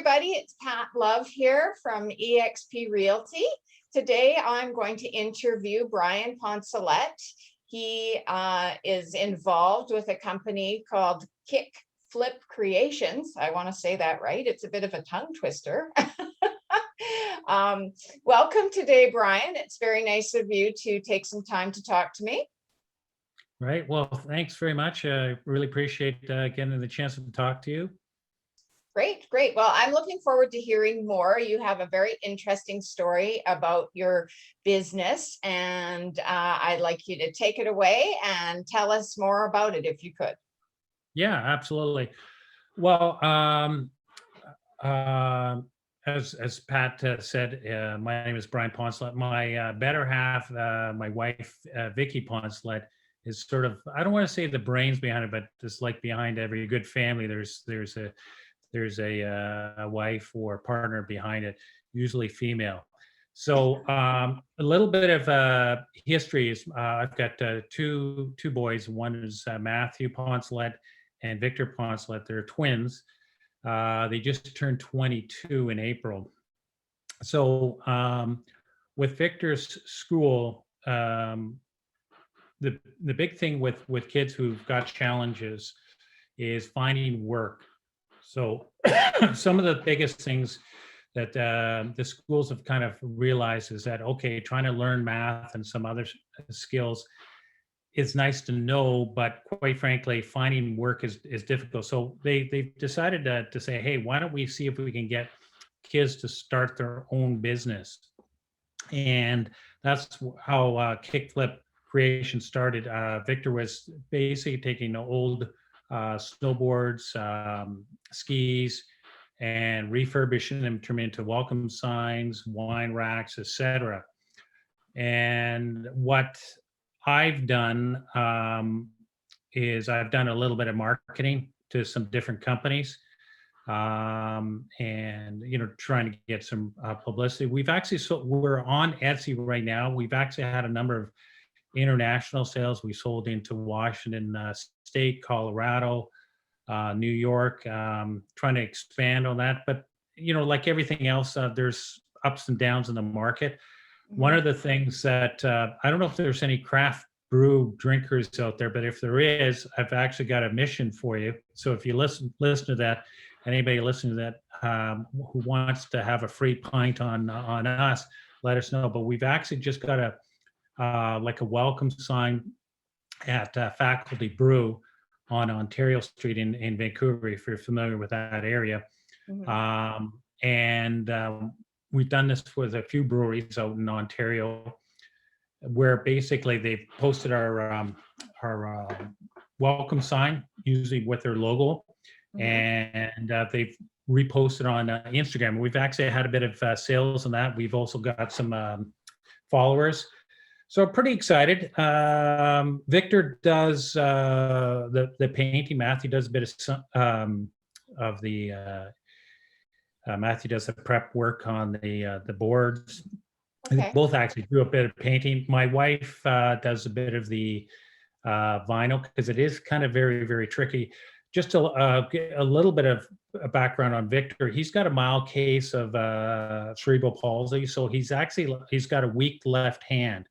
everybody. It's Pat Love here from eXp Realty. Today, I'm going to interview Brian Poncelet. He is involved with a company called Kickflip Creations. I want to say that right. It's a bit of a tongue twister. Welcome today, Brian. It's very nice of you to take some time to talk to me. Right. Well, thanks very much. I really appreciate getting the chance to talk to you. Great. Well, I'm looking forward to hearing more. You have a very interesting story about your business, and I'd like you to take it away and tell us more about it if you could. Yeah, absolutely. Well, as Pat said, my name is Brian Poncelet. My better half, my wife, Vicky Poncelet, is sort of, I don't want to say the brains behind it, but just like behind every good family, there's a wife or partner behind it, usually female. So a little bit of history is I've got two boys. One is Matthew Poncelet and Victor Poncelet. They're twins. They just turned 22 in April. So with Victor's school, the big thing with kids who've got challenges is finding work. So some of the biggest things that the schools have kind of realized is that, okay, trying to learn math and some other skills is nice to know, but quite frankly, finding work is difficult. So they've decided to say, hey, why don't we see if we can get kids to start their own business? And that's how Kickflip Creation started. Victor was basically taking old snowboards, skis, and refurbishing them, turn into welcome signs, wine racks, etc. And what I've done is I've done a little bit of marketing to some different companies, and trying to get some publicity. We've actually we're on Etsy right now. We've actually had a number of international sales. We sold into Washington State, Colorado, New York, trying to expand on that. But, like everything else, there's ups and downs in the market. One of the things that, I don't know if there's any craft brew drinkers out there, but if there is, I've actually got a mission for you. So if you listen to that, anybody listening to that who wants to have a free pint on us, let us know. But we've actually just got a welcome sign at Faculty Brew on Ontario Street in Vancouver, if you're familiar with that area. We've done this with a few breweries out in Ontario, where basically they've posted our welcome sign, usually with their logo, and they've reposted on Instagram. We've actually had a bit of sales on that. We've also got some followers. So pretty excited. Victor does the painting. Matthew does a bit of the Matthew does the prep work on the boards. Okay. They both actually do a bit of painting. My wife does a bit of the vinyl, because it is kind of very, very tricky. Just a little bit of a background on Victor. He's got a mild case of cerebral palsy, so he's got a weak left hand.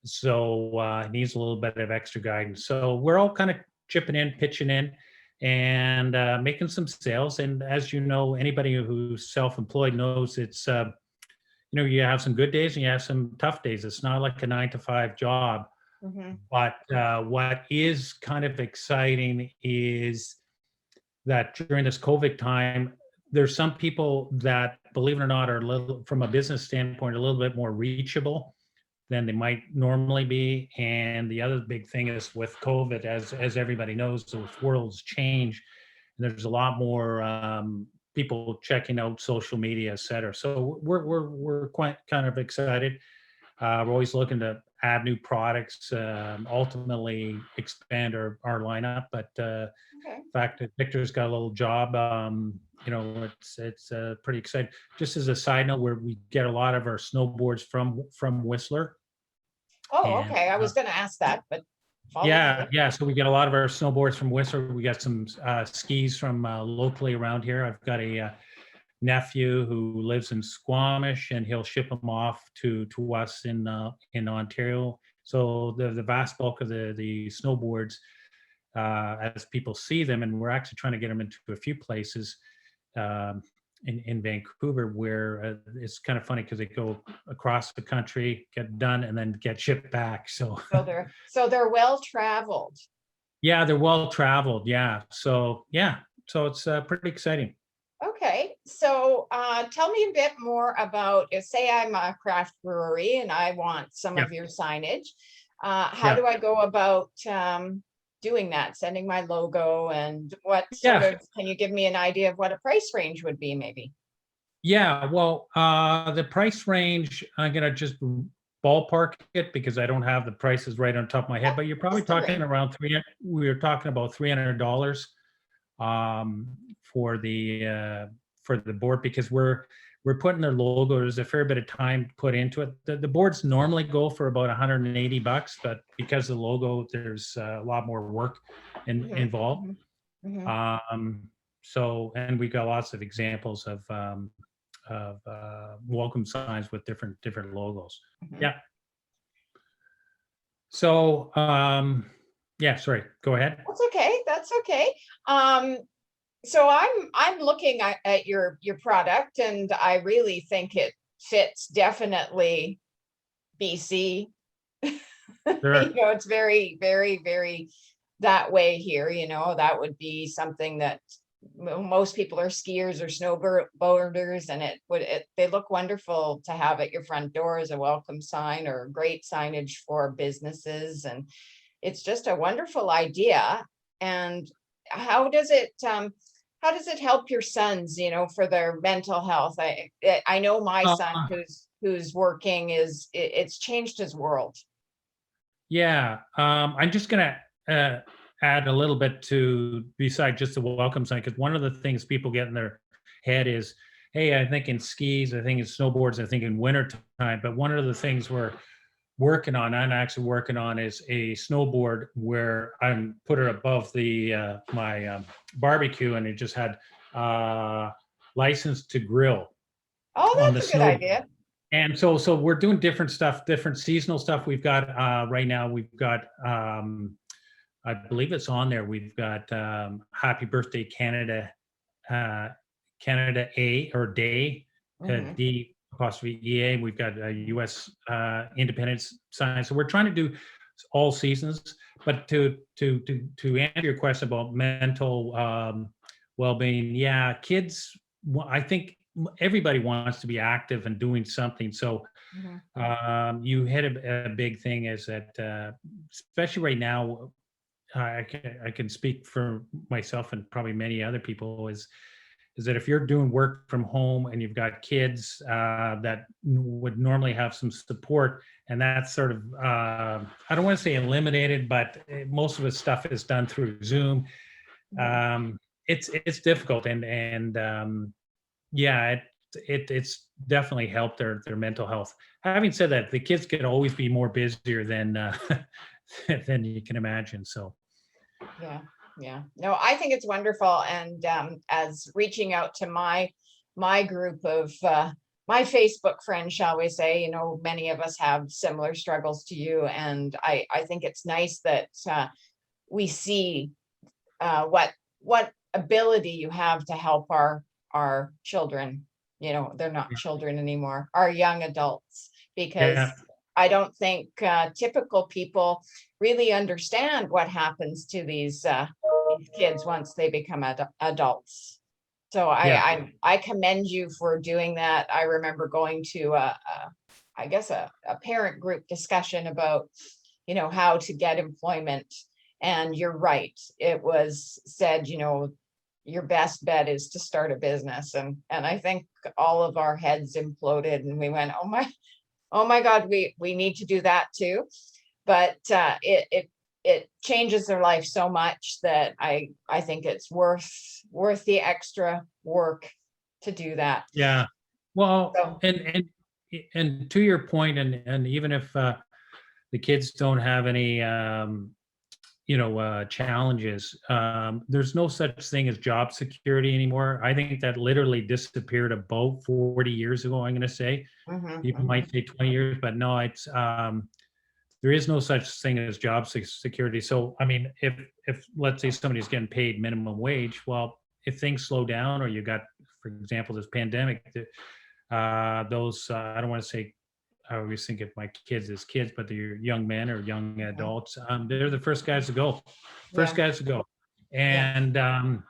So he needs a little bit of extra guidance. So we're all kind of chipping in, pitching in, and making some sales. And as you know, anybody who's self-employed knows it's, you have some good days and you have some tough days. It's not like a 9-to-5 job. But what is kind of exciting is that during this COVID time, there's some people that, believe it or not, are from a business standpoint, a little bit more reachable than they might normally be. And the other big thing is with COVID, as everybody knows, the world's changed. And there's a lot more people checking out social media, et cetera. So we're quite kind of excited. We're always looking to add new products, ultimately expand our lineup. But the fact that Victor's got a little job, it's pretty exciting. Just as a side note, where we get a lot of our snowboards from Whistler. Oh, and, okay. I was going to ask that, but yeah. So we get a lot of our snowboards from Whistler. We got some skis from locally around here. I've got a nephew who lives in Squamish, and he'll ship them off to us in Ontario. So the vast bulk of the snowboards, as people see them, and we're actually trying to get them into a few places um, in Vancouver, where it's kind of funny because they go across the country, get done, and then get shipped back. So they're well traveled. yeah, they're well traveled. Yeah, so it's pretty exciting. Okay, so tell me a bit more about, say I'm a craft brewery and I want some Yeah, of your signage. How yeah, do I go about doing that, sending my logo, and what sort yeah. of, can you give me an idea of what a price range would be maybe? Yeah, well, the price range, I'm gonna just ballpark it because I don't have the prices right on top of my head, Yeah, but you're probably just a talking range. around we were talking about $300 um, for the board, because we're putting the logo. There's a fair bit of time put into it. The boards normally go for about $180, but because of the logo, there's a lot more work Mhm, involved. mhm, mhm. So, and we got lots of examples of welcome signs with different logos. Mhm. Yeah. So, yeah, sorry, go ahead. That's okay. That's okay. Um, so I'm looking at your product, and I really think it fits definitely BC. Sure. It's very, very, very that way here. That would be something that most people are skiers or snowboarders, and they look wonderful to have at your front door as a welcome sign, or great signage for businesses. And it's just a wonderful idea. And how does it help your sons, for their mental health? I know my Uh, son who's working, it's changed his world. yeah, I'm just gonna uh, add a little bit to beside just the welcome sign, because one of the things people get in their head is, hey, I think in skis, I think in snowboards, I think in winter time. But one of the things I'm actually working on is a snowboard where I'm put it above the my barbecue, and it just had license to grill Oh, on the that's a good snow. idea. And so we're doing different stuff, different seasonal stuff. We've got right now, we've got I believe it's on there. We've got Happy Birthday Canada, uh, Canada A or Day, Hmm. D apostrophe EA. We've got US Independence sign. So we're trying to do all seasons. But to answer your question about mental well-being, yeah, kids, I think everybody wants to be active and doing something. So Hmm. you hit a big thing, is that especially right now, I can speak for myself and probably many other people, is that if you're doing work from home and you've got kids that would normally have some support, and that's sort of I don't want to say eliminated, but most of the stuff is done through Zoom. Hmm. um, it's difficult, and yeah, it's definitely helped their mental health. Having said that, the kids could always be more busier than than you can imagine. So Yeah, yeah. No, I think it's wonderful. And as reaching out to my group of my Facebook friends, shall we say, many of us have similar struggles to you. And I think it's nice that we see what ability you have to help our children. They're not children anymore, our young adults, because yeah, I don't think typical people really understand what happens to these kids once they become adults. So yeah, I commend you for doing that. I remember going to I guess a parent group discussion about how to get employment. And you're right. It was said, your best bet is to start a business. And I think all of our heads imploded, and we went, oh my God, we need to do that too. But it changes their life so much that I think it's worth the extra work to do that. yeah. Well, So and to your point, and even if the kids don't have any challenges. There's no such thing as job security anymore. I think that literally disappeared about 40 years ago, I'm going to say. Mhm, People mhm. might say 20 years, but no, there is no such thing as job security. So, I mean, if let's say somebody's getting paid minimum wage, well, if things slow down or you got, for example, this pandemic, those I don't want to say, I always think of my kids as kids, but they're young men or young Mhm. adults. They're the first guys to go, first Yeah, guys to go. yeah, And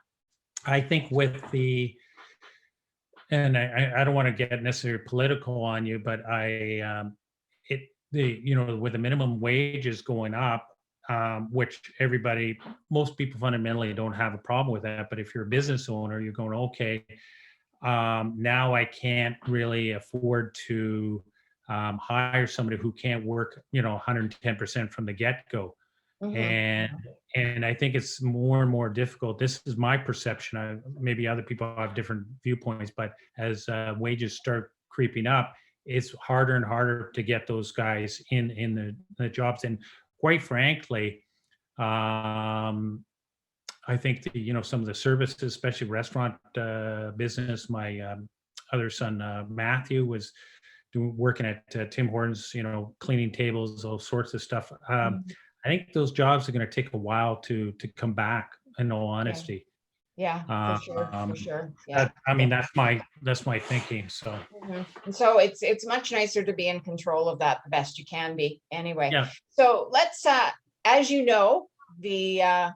I think with the, and I don't want to get necessarily political on you, but it, with the minimum wages going up, which everybody, most people fundamentally don't have a problem with that. But if you're a business owner, you're going, okay, now I can't really afford to hire somebody who can't work, 110% from the get go. mhm, And mhm. and I think it's more and more difficult. This is my perception. Maybe other people have different viewpoints, but as wages start creeping up, it's harder and harder to get those guys in the jobs. And quite frankly, um, I think some of the services, especially restaurant business. My other son Matthew was working at Tim Hortons, cleaning tables, all sorts of stuff. Mhm. I think those jobs are going to take a while to come back. In all Yeah, honesty, yeah, for sure, for um, sure. Yeah. I mean that's my thinking. So Mhm. And so it's much nicer to be in control of that the best you can be anyway. yeah, So let's as you know, the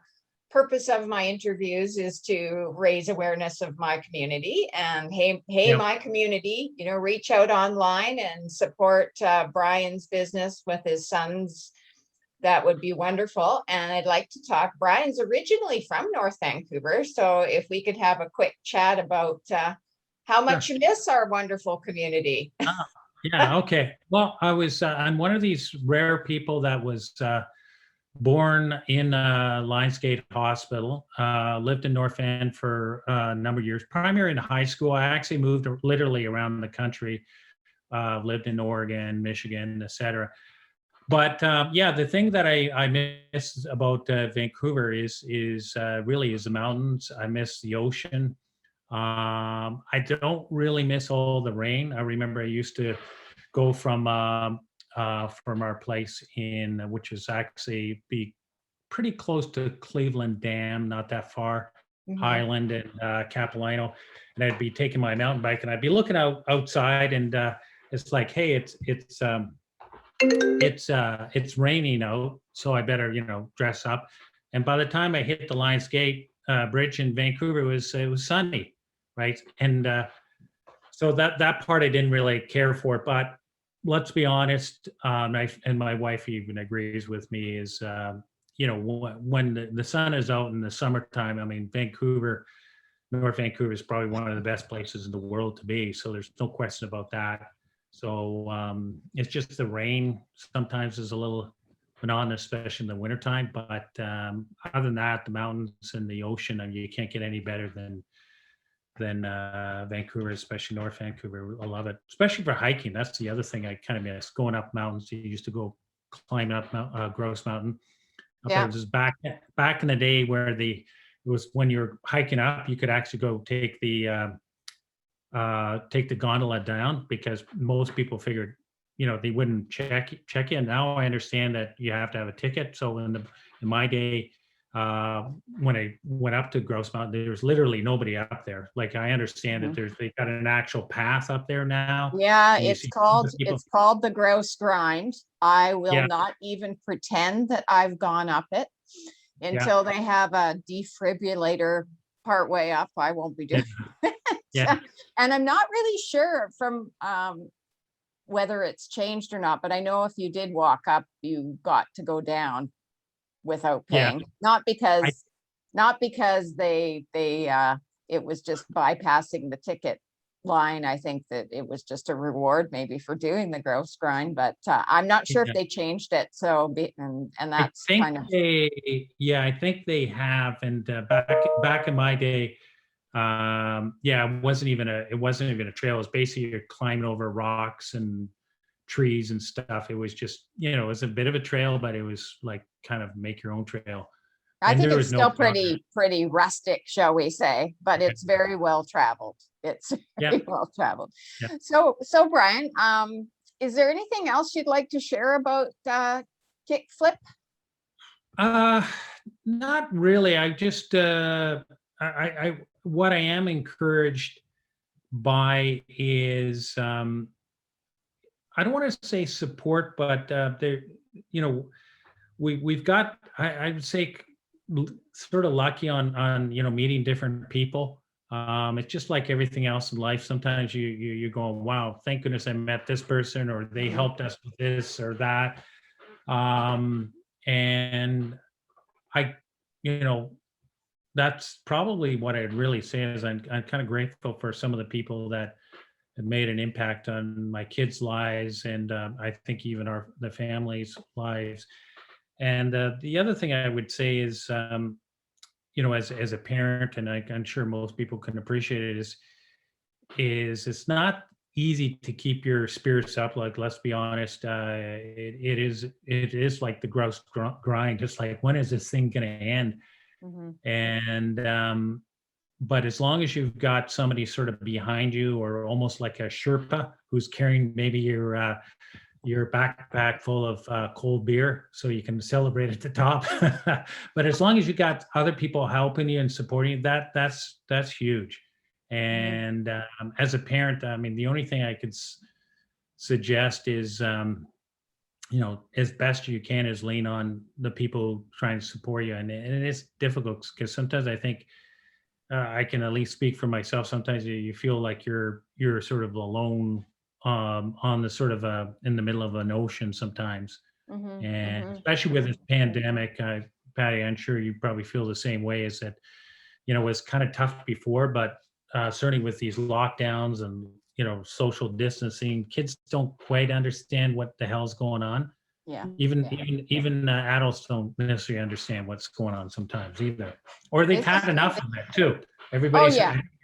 purpose of my interviews is to raise awareness of my community, and hey yeah, my community, reach out online and support Brian's business with his sons. That would be wonderful. And I'd like to talk. Brian's originally from North Vancouver. So if we could have a quick chat about how much sure. you miss our wonderful community. Ah, yeah, okay. Well, I'm one of these rare people that was born in Lions Gate Hospital, lived in North Van for a number of years, primarily in high school. I actually moved literally around the country, lived in Oregon, Michigan, etc. But yeah, the thing that I miss about Vancouver is really is the mountains. I miss the ocean. I don't really miss all the rain. I remember I used to go from our place in, which is actually be pretty close to Cleveland Dam, not that far, Mhm. Highland and Capilano, and I'd be taking my mountain bike and I'd be looking outside, and it's like, hey, it's raining out, so I better dress up. And by the time I hit the Lions Gate Bridge in Vancouver, it was sunny, right? And so that part I didn't really care for. But let's be honest, and my wife even agrees with me, is when the sun is out in the summertime, I mean, North Vancouver is probably one of the best places in the world to be. So there's no question about that. So it's just the rain sometimes is a little monotonous, especially in the wintertime. But other than that, the mountains and the ocean, I mean, you can't get any better than Vancouver, especially North Vancouver. I love it, especially for hiking. That's the other thing I kind of miss, going up mountains. You used to go climb up Gross Mountain. Up there, Yeah. this is back in the day where it was when you're hiking up, you could actually go take the gondola down, because most people figured, they wouldn't check in. Now I understand that you have to have a ticket. So in my day, when I went up to Gross Mountain, there was literally nobody up there. Like, I understand that Mhm. they've got an actual path up there now, Yeah, and you it's see called people. it's called the grouse grind. I will Yeah, not even pretend that I've gone up it yeah, until they have a defibrillator part way up. I won't be yeah, doing it. yeah, And I'm not really sure from whether it's changed or not, but I know if you did walk up, you got to go down without yeah. paying. I Not because they it was just bypassing the ticket line. I think that it was just a reward maybe for doing the gross grind, but I'm not sure if yeah. they changed it. So and I that's think kind of I think they have. And back in my day, yeah, it wasn't even a trail. It was basically you're climbing over rocks and trees and stuff. It was just, it was a bit of a trail, but it was like kind of make your own trail. I And think there it's was no still pretty rustic, shall we say, but it's very well traveled. It's Yeah. very well traveled. Yeah. So Brian, is there anything else you'd like to share about Kickflip? Not really. I just what I am encouraged by is I don't want to say support, but there, we've got, I would say, sort of lucky on meeting different people. It's just like everything else in life. Sometimes you're going, wow, thank goodness I met this person, or they helped us with this or that. And I, that's probably what I'd really say is I'm kind of grateful for some of the people that have made an impact on my kids' lives, and I think even the families' lives. And the other thing I would say is, as a parent, and I'm sure most people can appreciate it, is it's not easy to keep your spirits up. Like, let's be honest, it is like the gross grind. Just like, when is this thing going to end? Mm-hmm. And but as long as you've got somebody sort of behind you, or almost like a Sherpa who's carrying maybe your backpack full of cold beer so you can celebrate at the top. But as long as you got other people helping you and supporting you, that's huge. And as a parent, I mean, the only thing I could suggest is, as best you can, is lean on the people trying to support you. And it's difficult because sometimes I think, I can at least speak for myself. Sometimes you feel like you're sort of alone on the sort of in the middle of an ocean sometimes. Mm-hmm. And Mm-hmm. especially with this pandemic, Patty, I'm sure you probably feel the same way. Is that, it was kind of tough before, but certainly with these lockdowns and social distancing, kids don't quite understand what the hell's going on. Yeah. Even adults don't necessarily understand what's going on sometimes either, or they've had enough of it too. Everybody's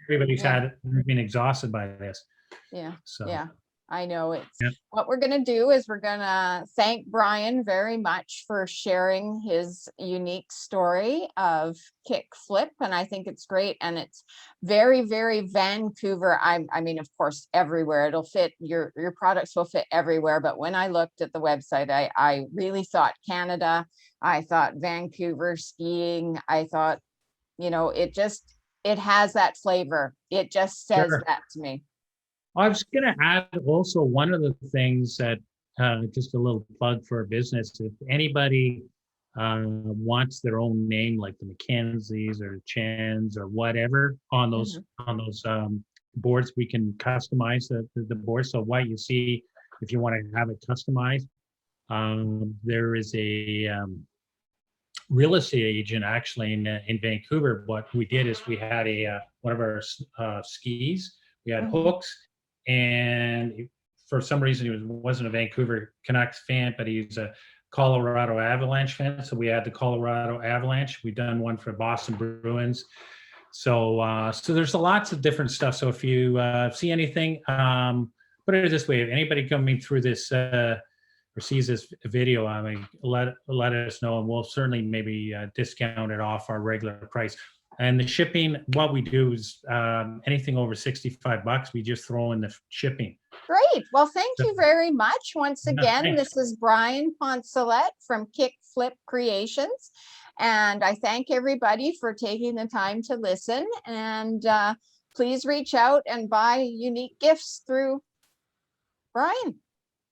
been exhausted by this. Yeah. So yeah, I know. It's yeah. What we're going to do is we're going to thank Brian very much for sharing his unique story of Kickflip, and I think it's great, and it's very, very Vancouver. I mean, of course, everywhere it'll fit. Your products will fit everywhere, but when I looked at the website, I really thought Canada. I thought Vancouver skiing. I thought, it has that flavor. It just says that to me. I was going to add also one of the things that, just a little plug for a business. If anybody wants their own name, like the McKenzie's or Chan's or whatever on those boards, we can customize the board. So what you see, if you want to have it customized, there is a real estate agent actually in Vancouver. What we did is we had one of our skis. We had hooks. And for some reason, he wasn't a Vancouver Canucks fan, but he's a Colorado Avalanche fan. So we had the Colorado Avalanche. We've done one for Boston Bruins. So there's lots of different stuff. So if you see anything, put it this way: if anybody coming through this or sees this video, I mean, let us know, and we'll certainly maybe discount it off our regular price. And the shipping, what we do is anything over $65, we just throw in the shipping. Great. Well, thank you very much. Once again, Thanks. This is Brian Poncelet from Kickflip Creations. And I thank everybody for taking the time to listen. And please reach out and buy unique gifts through Brian.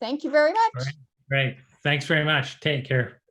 Thank you very much. All right. Great. Thanks very much. Take care.